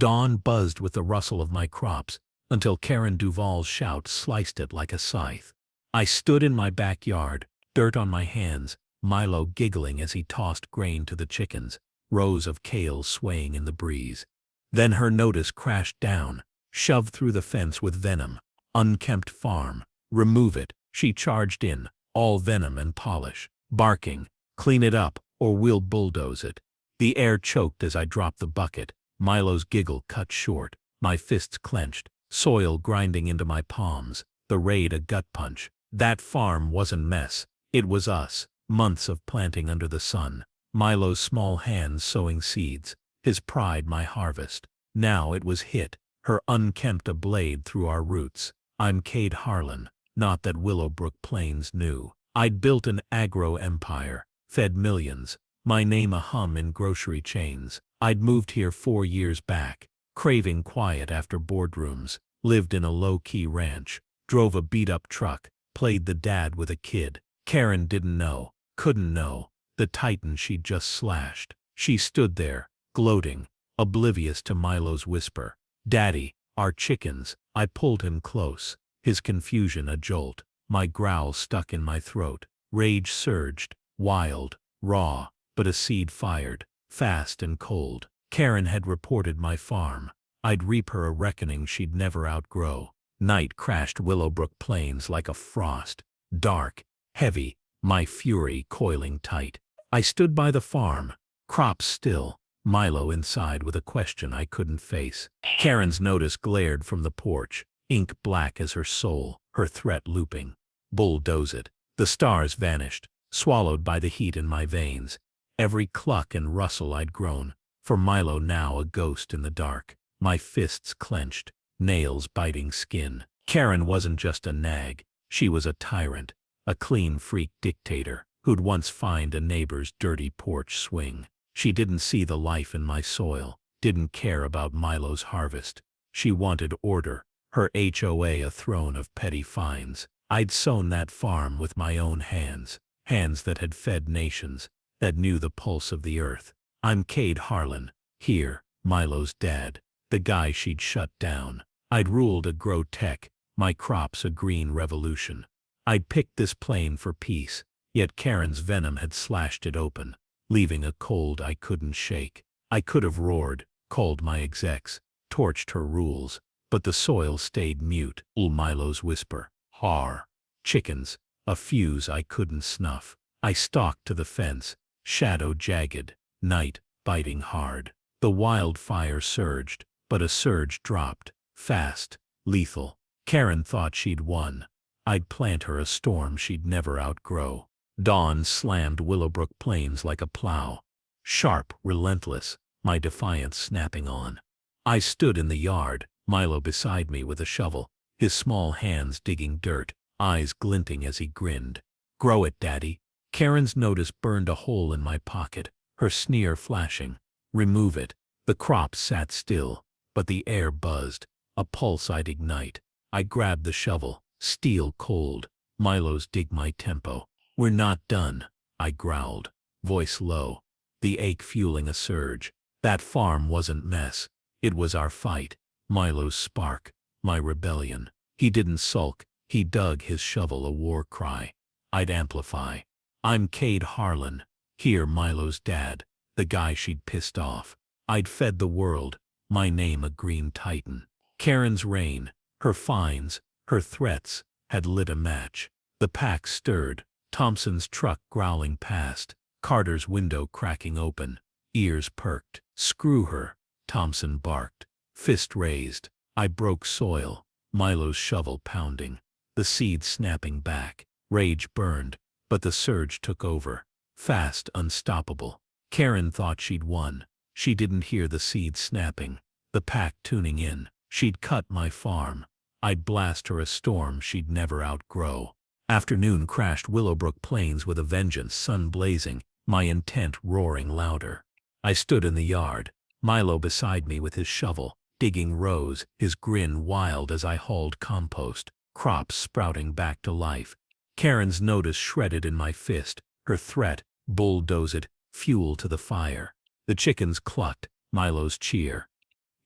Dawn buzzed with the rustle of my crops, until Karen Duval's shout sliced it like a scythe. I stood in my backyard, dirt on my hands, Milo giggling as he tossed grain to the chickens, rows of kale swaying in the breeze. Then her notice crashed down, shoved through the fence with venom. Unkempt farm. Remove it, she charged in, all venom and polish, barking, clean it up, or we'll bulldoze it. The air choked as I dropped the bucket, Milo's giggle cut short, my fists clenched, soil grinding into my palms, the raid a gut punch. That farm wasn't mess, it was us, months of planting under the sun, Milo's small hands sowing seeds, his pride my harvest. Now it was hit, her unkempt a blade through our roots. I'm Cade Harlan, not that Willowbrook Plains knew. I'd built an agro empire, fed millions, my name a hum in grocery chains. I'd moved here 4 years back, craving quiet after boardrooms, lived in a low-key ranch, drove a beat-up truck, played the dad with a kid. Karen didn't know, couldn't know, the titan she'd just slashed. She stood there, gloating, oblivious to Milo's whisper. "Daddy, our chickens." I pulled him close, his confusion a jolt, my growl stuck in my throat. Rage surged, wild, raw, but a seed fired, fast and cold. Karen had reported my farm. I'd reap her a reckoning she'd never outgrow. Night crashed Willowbrook Plains like a frost, dark, heavy, my fury coiling tight. I stood by the farm, crops still, Milo inside with a question I couldn't face. Karen's notice glared from the porch, ink black as her soul, her threat looping. Bulldoze it. The stars vanished, swallowed by the heat in my veins. Every cluck and rustle I'd grown, for Milo now a ghost in the dark. My fists clenched, nails biting skin. Karen wasn't just a nag, she was a tyrant, a clean freak dictator, who'd once fined a neighbor's dirty porch swing. She didn't see the life in my soil, didn't care about Milo's harvest. She wanted order, her HOA a throne of petty fines. I'd sown that farm with my own hands, hands that had fed nations, that knew the pulse of the earth. I'm Cade Harlan, here, Milo's dad, the guy she'd shut down. I'd ruled a grow tech, my crops a green revolution. I'd picked this plain for peace, yet Karen's venom had slashed it open, leaving a cold I couldn't shake. I could have roared, called my execs, torched her rules, but the soil stayed mute. Milo's whisper, har. Chickens, a fuse I couldn't snuff. I stalked to the fence, shadow jagged, night biting hard. The wildfire surged, but a surge dropped, fast, lethal. Karen thought she'd won. I'd plant her a storm she'd never outgrow. Dawn slammed Willowbrook Plains like a plow, sharp, relentless, my defiance snapping on. I stood in the yard, Milo beside me with a shovel, his small hands digging dirt, eyes glinting as he grinned. "Grow it, Daddy." Karen's notice burned a hole in my pocket, her sneer flashing. "Remove it." The crops sat still, but the air buzzed, a pulse I'd ignite. I grabbed the shovel, steel cold. Milo's dig my tempo. "We're not done," I growled, voice low, the ache fueling a surge. That farm wasn't mess, it was our fight, Milo's spark, my rebellion. He didn't sulk, he dug his shovel a war cry. I'd amplify. "I'm Cade Harlan, here Milo's dad, the guy she'd pissed off. I'd fed the world, my name a green titan." Karen's reign, her fines, her threats, had lit a match. The pack stirred, Thompson's truck growling past, Carter's window cracking open, ears perked. "Screw her," Thompson barked, fist raised. I broke soil, Milo's shovel pounding, the seed snapping back. Rage burned, but the surge took over, fast, unstoppable. Karen thought she'd won. She didn't hear the seed snapping, the pack tuning in. She'd cut my farm. I'd blast her a storm she'd never outgrow. Afternoon crashed Willowbrook Plains with a vengeance, sun blazing, my intent roaring louder. I stood in the yard, Milo beside me with his shovel, digging rows, his grin wild as I hauled compost, crops sprouting back to life. Karen's notice shredded in my fist, her threat, bulldoze it, fuel to the fire. The chickens clucked, Milo's cheer.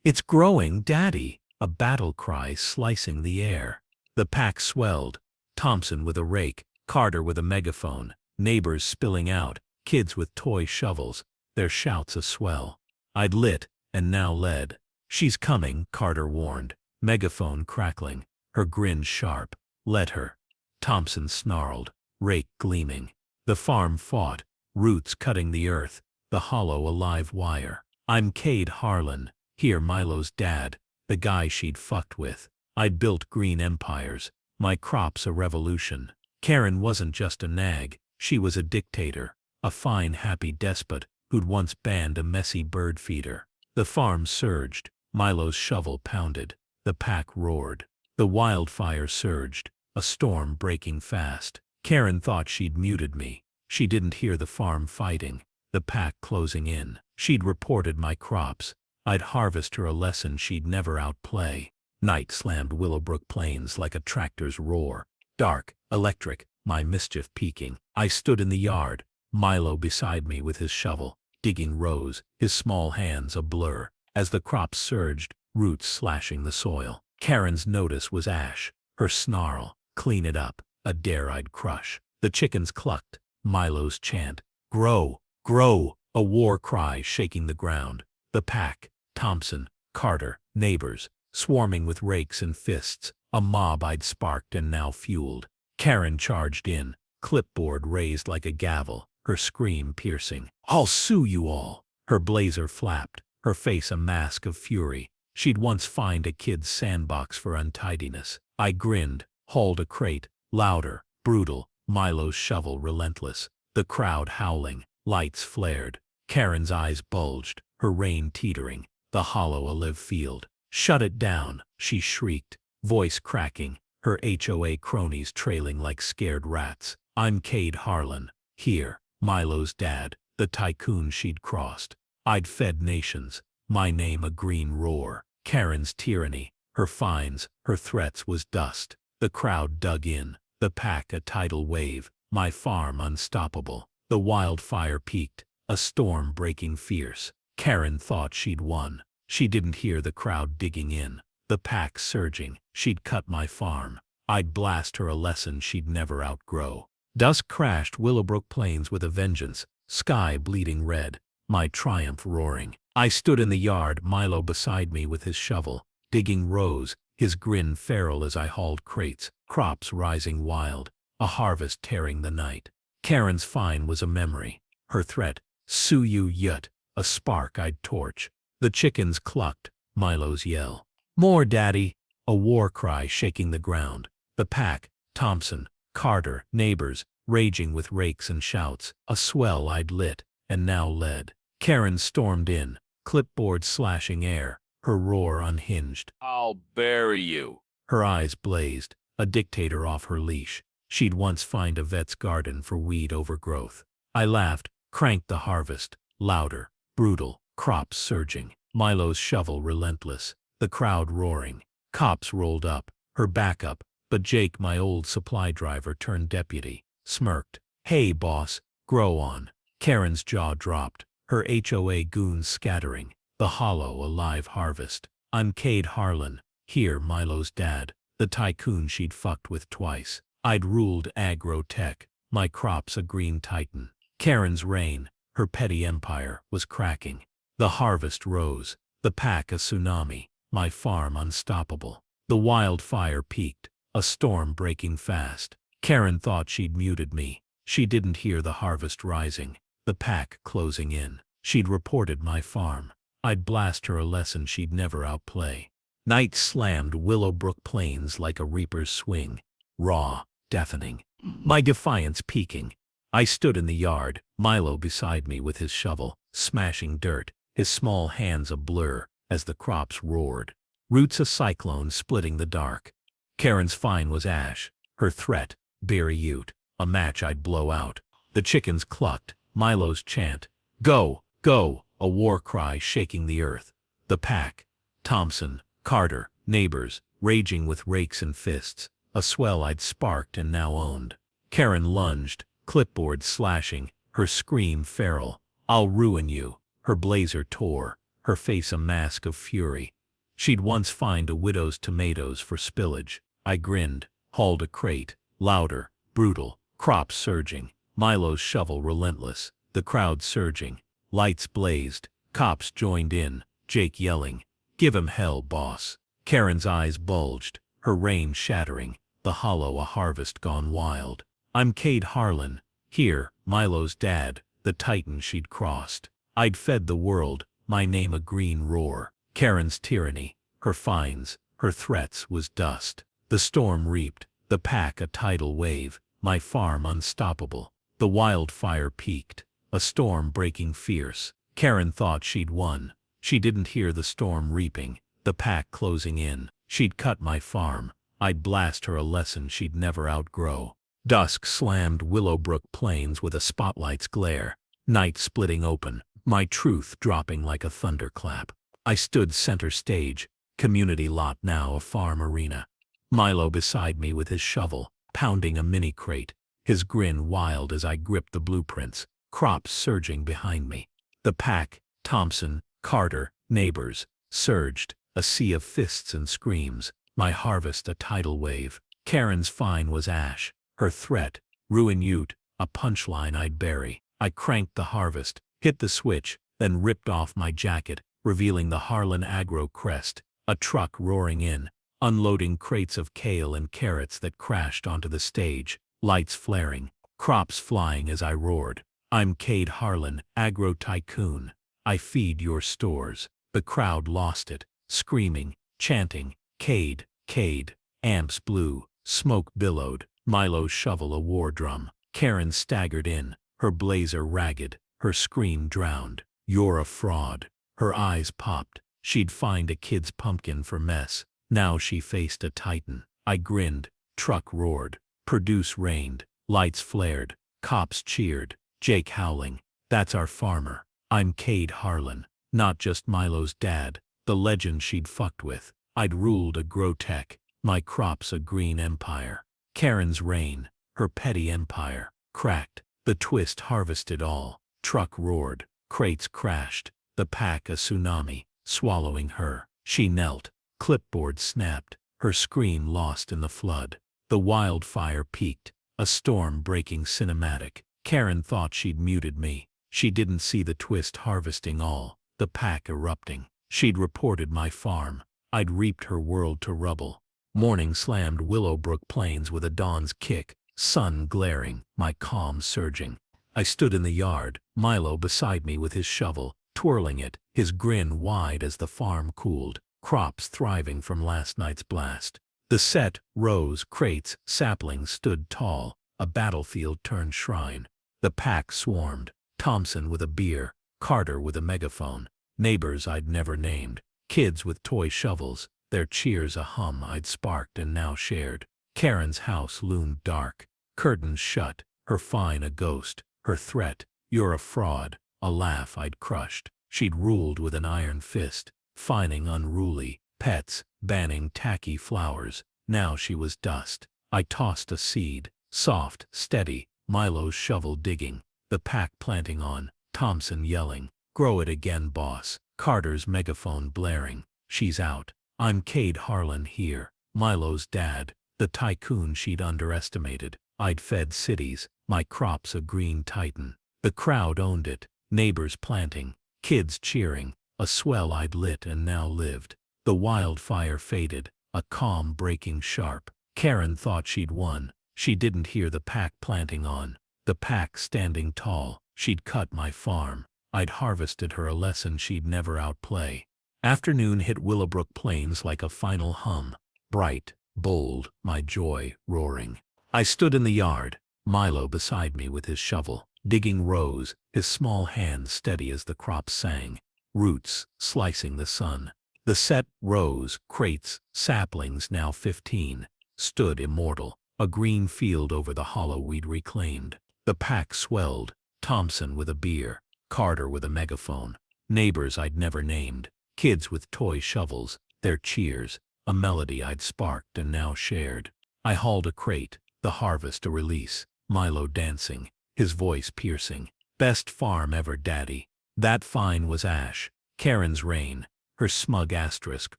"It's growing, Daddy!" A battle cry slicing the air. The pack swelled. Thompson with a rake, Carter with a megaphone, neighbors spilling out, kids with toy shovels, their shouts a swell. I'd lit, and now led. "She's coming," Carter warned, megaphone crackling, her grin sharp. "Let her." Thompson snarled, rake gleaming. The farm fought, roots cutting the earth, the hollow a live wire. I'm Cade Harlan, here Milo's dad, the guy she'd fucked with. I'd built green empires, my crops a revolution. Karen wasn't just a nag, she was a dictator, a fine happy despot who'd once banned a messy bird feeder. The farm surged, Milo's shovel pounded, the pack roared. The wildfire surged, a storm breaking fast. Karen thought she'd muted me. She didn't hear the farm fighting, the pack closing in. She'd reported my crops. I'd harvest her a lesson she'd never outplay. Night slammed Willowbrook Plains like a tractor's roar. Dark, electric, my mischief peaking. I stood in the yard, Milo beside me with his shovel, digging rows, his small hands a blur. As the crops surged, roots slashing the soil. Karen's notice was ash, her snarl, "Clean it up," a dare I'd crush. The chickens clucked, Milo's chant, "Grow, grow," a war cry shaking the ground. The pack, Thompson, Carter, neighbors, swarming with rakes and fists, a mob I'd sparked and now fueled. Karen charged in, clipboard raised like a gavel, her scream piercing. "I'll sue you all!" Her blazer flapped, her face a mask of fury. She'd once fined a kid's sandbox for untidiness. I grinned, hauled a crate, louder, brutal, Milo's shovel relentless. The crowd howling, lights flared. Karen's eyes bulged, her rein teetering, the hollow a live field. "Shut it down," she shrieked, voice cracking, her HOA cronies trailing like scared rats. I'm Cade Harlan, here, Milo's dad, the tycoon she'd crossed. I'd fed nations, my name a green roar. Karen's tyranny, her fines, her threats was dust. The crowd dug in, the pack a tidal wave, my farm unstoppable. The wildfire peaked, a storm breaking fierce. Karen thought she'd won. She didn't hear the crowd digging in, the pack surging. She'd cut my farm. I'd blast her a lesson she'd never outgrow. Dusk crashed Willowbrook Plains with a vengeance, sky bleeding red, my triumph roaring. I stood in the yard, Milo beside me with his shovel, digging rows, his grin feral as I hauled crates, crops rising wild, a harvest tearing the night. Karen's fine was a memory, her threat, "Sue you yet," a spark I'd torch. The chickens clucked, Milo's yell, "More, Daddy," a war cry shaking the ground. The pack, Thompson, Carter, neighbors, raging with rakes and shouts, a swell I'd lit, and now led. Karen stormed in, clipboard slashing air, her roar unhinged. "I'll bury you." Her eyes blazed, a dictator off her leash. She'd once fined a vet's garden for weed overgrowth. I laughed, cranked the harvest, louder, brutal, crops surging, Milo's shovel relentless, the crowd roaring. Cops rolled up, her back up, but Jake, my old supply driver turned deputy, smirked. "Hey boss, grow on." Karen's jaw dropped, her HOA goons scattering, the hollow a live harvest. I'm Cade Harlan, here Milo's dad, the tycoon she'd fucked with twice. I'd ruled agro-tech, my crops a green titan. Karen's reign, her petty empire, was cracking. The harvest rose, the pack a tsunami, my farm unstoppable. The wildfire peaked, a storm breaking fast. Karen thought she'd muted me. She didn't hear the harvest rising, the pack closing in. She'd reported my farm. I'd blast her a lesson she'd never outplay. Night slammed Willowbrook Plains like a reaper's swing, raw, deafening, my defiance peaking. I stood in the yard, Milo beside me with his shovel, smashing dirt, his small hands a blur as the crops roared. Roots a cyclone splitting the dark. Karen's fine was ash, her threat, bury Ute, a match I'd blow out. The chickens clucked, Milo's chant, "Go, go," a war cry shaking the earth. The pack, Thompson, Carter, neighbors, raging with rakes and fists, a swell I'd sparked and now owned. Karen lunged, clipboard slashing, her scream feral, "I'll ruin you." Her blazer tore, her face a mask of fury. She'd once fined a widow's tomatoes for spillage. I grinned, hauled a crate, louder, brutal, crops surging, Milo's shovel relentless, the crowd surging, lights blazed, cops joined in, Jake yelling, "Give him hell, boss." Karen's eyes bulged, her reign shattering, the hollow a harvest gone wild. I'm Cade Harlan, here, Milo's dad, the titan she'd crossed. I'd fed the world, my name a green roar. Karen's tyranny, her fines, her threats was dust. The storm reaped, the pack a tidal wave, my farm unstoppable. The wildfire peaked, a storm breaking fierce. Karen thought she'd won. She didn't hear the storm reaping, the pack closing in. She'd cut my farm. I'd blast her a lesson she'd never outgrow. Dusk slammed Willowbrook Plains with a spotlight's glare. Night splitting open, my truth dropping like a thunderclap. I stood center stage, community lot now a farm arena. Milo beside me with his shovel, pounding a mini crate, his grin wild as I gripped the blueprints, crops surging behind me. The pack, Thompson, Carter, neighbors, surged, a sea of fists and screams, my harvest a tidal wave. Karen's fine was ash, her threat, ruin Ute, a punchline I'd bury. I cranked the harvest, hit the switch, then ripped off my jacket, revealing the Harlan Agro crest, a truck roaring in, unloading crates of kale and carrots that crashed onto the stage, lights flaring, crops flying as I roared. I'm Cade Harlan, Agro Tycoon. I feed your stores. The crowd lost it, screaming, chanting, Cade, Cade. Amps blew, smoke billowed, Milo's shovel a war drum. Karen staggered in, her blazer ragged, her scream drowned. You're a fraud. Her eyes popped. She'd find a kid's pumpkin for mess. Now she faced a titan. I grinned. Truck roared. Produce rained. Lights flared. Cops cheered. Jake howling. That's our farmer. I'm Cade Harlan. Not just Milo's dad. The legend she'd fucked with. I'd ruled a grow-tech. My crops a green empire. Karen's reign. Her petty empire. Cracked. The twist harvested all. Truck roared. Crates crashed. The pack a tsunami, swallowing her. She knelt. Clipboard snapped. Her scream lost in the flood. The wildfire peaked. A storm breaking cinematic. Karen thought she'd muted me. She didn't see the twist harvesting all. The pack erupting. She'd reported my farm. I'd reaped her world to rubble. Morning slammed Willowbrook Plains with a dawn's kick. Sun glaring, my calm surging. I stood in the yard, Milo beside me with his shovel, twirling it, his grin wide as the farm cooled, crops thriving from last night's blast. The set, rows, crates, saplings stood tall, a battlefield turned shrine. The pack swarmed, Thompson with a beer, Carter with a megaphone, neighbors I'd never named, kids with toy shovels, their cheers a hum I'd sparked and now shared. Karen's house loomed dark, curtains shut, her fine a ghost, her threat, you're a fraud, a laugh I'd crushed. She'd ruled with an iron fist, fining unruly, pets, banning tacky flowers. Now she was dust. I tossed a seed, soft, steady, Milo's shovel digging, the pack planting on, Thompson yelling, grow it again boss, Carter's megaphone blaring, she's out. I'm Cade Harlan here, Milo's dad, the tycoon she'd underestimated. I'd fed cities, my crops a green titan. The crowd owned it, neighbors planting, kids cheering, a swell I'd lit and now lived. The wildfire faded, a calm breaking sharp. Karen thought she'd won. She didn't hear the pack planting on. The pack standing tall, she'd cut my farm. I'd harvested her a lesson she'd never outplay. Afternoon hit Willowbrook Plains like a final hum. Bright, bold, my joy roaring. I stood in the yard, Milo beside me with his shovel, digging rows, his small hands steady as the crops sang. Roots, slicing the sun. The set, rows, crates, saplings now 15, stood immortal, a green field over the hollow we'd reclaimed. The pack swelled, Thompson with a beer, Carter with a megaphone, neighbors I'd never named, kids with toy shovels, their cheers, a melody I'd sparked and now shared. I hauled a crate, the harvest a release, Milo dancing, his voice piercing. Best farm ever, daddy. That fine was ash. Karen's reign, Her smug asterisk,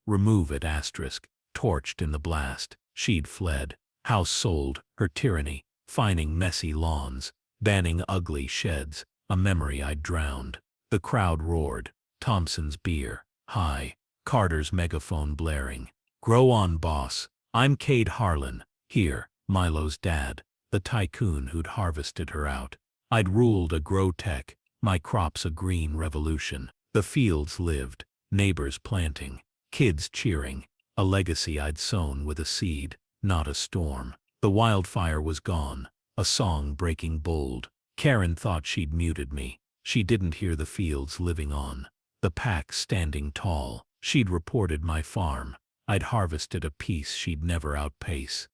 remove it asterisk, torched in the blast. She'd fled. House sold, her tyranny, fining messy lawns, banning ugly sheds, a memory I'd drowned. The crowd roared. Thompson's beer, high. Carter's megaphone blaring. Grow on, boss. I'm Cade Harlan. Here, Milo's dad, the tycoon who'd harvested her out. I'd ruled a grow tech, my crops a green revolution. The fields lived, neighbors planting, kids cheering, a legacy I'd sown with a seed, not a storm. The wildfire was gone, a song breaking bold. Karen thought she'd muted me. She didn't hear the fields living on. The pack standing tall. She'd reported my farm. I'd harvested a piece she'd never outpace.